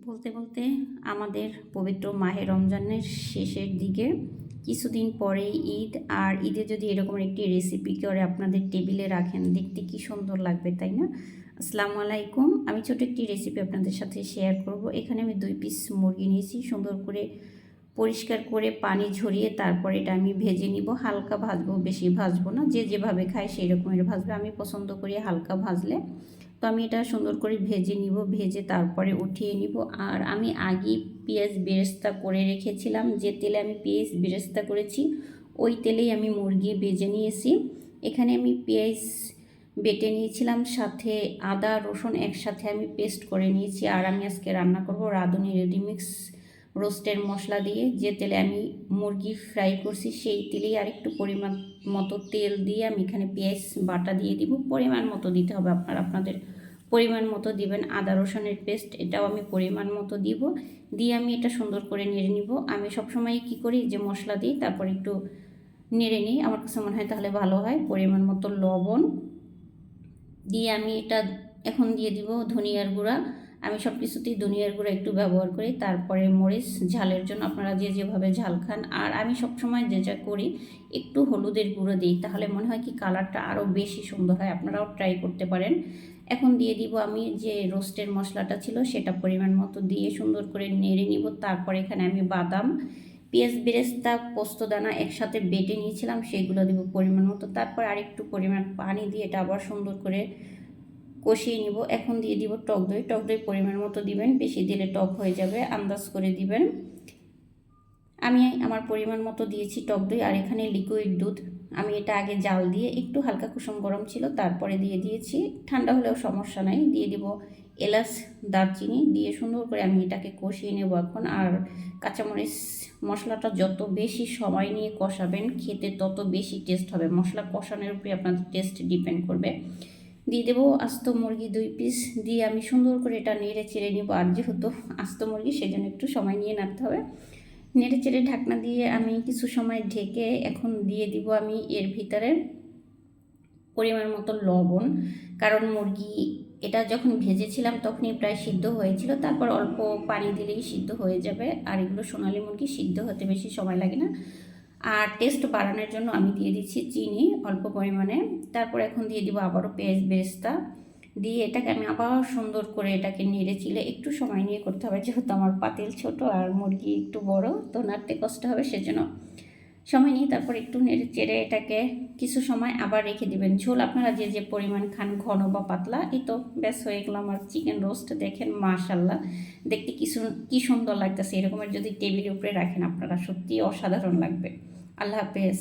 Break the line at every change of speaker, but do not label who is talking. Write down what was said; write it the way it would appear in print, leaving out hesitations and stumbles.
বলতে বলতে আমাদের পবিত্র মাহে রমজানের শেষের দিকে কিছুদিন পরেই ঈদ। আর ঈদে যদি এরকম একটি রেসিপি করে আপনাদের টেবিলে রাখেন, দেখতে কি সুন্দর লাগবে, তাই না? আসসালামু আলাইকুম। আমি ছোট একটি রেসিপি আপনাদের সাথে শেয়ার করব। এখানে আমি 2 পিস মুরগি নিয়েছি, সুন্দর করে পরিষ্কার করে পানি ঝরিয়ে তারপর এটা আমি ভেজে নিব। হালকা ভাজবো, বেশি ভাজবো না, যে যেভাবে খায় সেই রকমের ভাজবে। আমি পছন্দ করি হালকা ভাজলে। তো আমি এটা সুন্দর করে ভেজে নিব, ভেজে তারপরে উঠিয়ে নিব। আর আমি আগেই পেঁয়াজ বেরেস্তা করে রেখেছিলাম, যে তেলে আমি পেঁয়াজ বেরেস্তা করেছি ওই তেলেই আমি মুরগি ভেজে নিয়েছি। এখানে আমি পেঁয়াজ বেটে নিয়েছিলাম, সাথে আদা রসুন একসাথে আমি পেস্ট করে নিয়েছি। আর আমি আজকে রান্না করব রাঁধুনি রেডিমিক্স রোস্টের মশলা দিয়ে। যে তেলে আমি মুরগি ফ্রাই করছি সেই তেলেই আরেকটু পরিমাণ মতো তেল দিয়ে আমি এখানে পেঁয়াজ বাটা দিয়ে দিব। পরিমাণ মতো দিতে হবে, আপনাদের পরিমাণ মতো দিবেন। আদা রসুনের পেস্ট এটাও আমি পরিমাণ মতো দিব, দিয়ে আমি এটা সুন্দর করে নেড়ে নিব। আমি সবসময় কি করি, যে মশলা দিই তারপর একটু নেড়ে নিই, আমার কাছে মনে হয় তাহলে ভালো হয়। পরিমাণ মতো লবণ দিয়ে আমি এটা এখন দিয়ে দিব ধনিয়ার গুঁড়া। আমি সব কিছুতেই ধনিয়ার গুঁড়া একটু ব্যবহার করি। তারপরে মরিচ ঝালের জন্য আপনারা যে যেভাবে ঝাল খান। আর আমি সবসময় যা করি, একটু হলুদের গুঁড়ো দিই, তাহলে মনে হয় কি কালারটা আরও বেশি সুন্দর হয়। আপনারাও ট্রাই করতে পারেন। এখন দিয়ে দিব আমি যে রোস্টের মশলাটা ছিল সেটা পরিমাণ মতো দিয়ে সুন্দর করে নেড়ে নিব। তারপর এখানে আমি বাদাম, পেঁয়াজ বেরেস্তা, পোস্তদানা একসাথে বেটে নিয়েছিলাম, সেইগুলো দেবো পরিমাণ মতো। তারপর আরেকটু পরিমাণ পানি দিয়ে এটা আবার সুন্দর করে কষিয়ে নিব। এখন দিয়ে দিব টক দই। টক দই পরিমাণ মতো দিবেন, বেশি দিলে টক হয়ে যাবে, আন্দাজ করে দিবেন। আমি আমার পরিমাণ মতো দিয়েছি টক দই। আর এখানে লিকুইড দুধ, আমি এটা আগে জাল দিয়ে একটু হালকা কুসুম গরম ছিল তারপরে দিয়ে দিয়েছি। ঠান্ডা হলেও সমস্যা নাই। দিয়ে দিব এলাচ, দারচিনি দিয়ে সুন্দর করে আমি এটাকে কষিয়ে নেব এখন। আর কাঁচামরিচ, মশলাটা যত বেশি সময় নিয়ে কষাবেন খেতে তত বেশি টেস্ট হবে। মশলা কষানোর উপরে আপনাদের টেস্ট ডিপেন্ড করবে। দিয়ে দেবো আস্ত মুরগি 2 পিস, দিয়ে আমি সুন্দর করে এটা নেড়ে চেড়ে নিব। আর যেহেতু আস্ত মুরগি সেজন্য একটু সময় নিয়ে নাড়তে হবে। নেড়ে চেড়ে ঢাকনা দিয়ে আমি কিছু সময় ঢেকে এখন দিয়ে দিব আমি এর ভিতরে পরিমাণ মতো লবণ। কারণ মুরগি এটা যখন ভেজেছিলাম তখনই প্রায় সিদ্ধ হয়েছিল, তারপর অল্প পানি দিলেই সিদ্ধ হয়ে যাবে। আর এগুলো সোনালী মুরগি, সিদ্ধ হতে বেশি সময় লাগে না। আর টেস্ট বাড়ানোর জন্য আমি দিয়ে দিচ্ছি চিনি অল্প পরিমাণে। তারপর এখন দিয়ে দিব আবারও পেঁয়াজ বেরেস্তা দিয়ে এটাকে আমি আবার সুন্দর করে এটাকে নেড়ে চিলে একটু সময় নিয়ে করতে হবে, যেহেতু আমার পাতিল ছোট আর মুরগি একটু বড়, তো নাড়তে কষ্ট হবে, সেজন্য সময় নিয়ে তারপর একটু নেড়ে চেড়ে এটাকে কিছু সময় আবার রেখে দিবেন। ঝোল আপনারা যে যে পরিমাণ খান, ঘন বা পাতলা। এই তো ব্যাস হয়ে গেল আমার চিকেন রোস্ট। দেখেন মাশাল্লাহ, দেখতে কি সুন্দর লাগতেছে। এরকমের যদি টেবিলের উপরে রাখেন আপনারা, সত্যিই অসাধারণ লাগবে। আল্লাহ হাফেজ।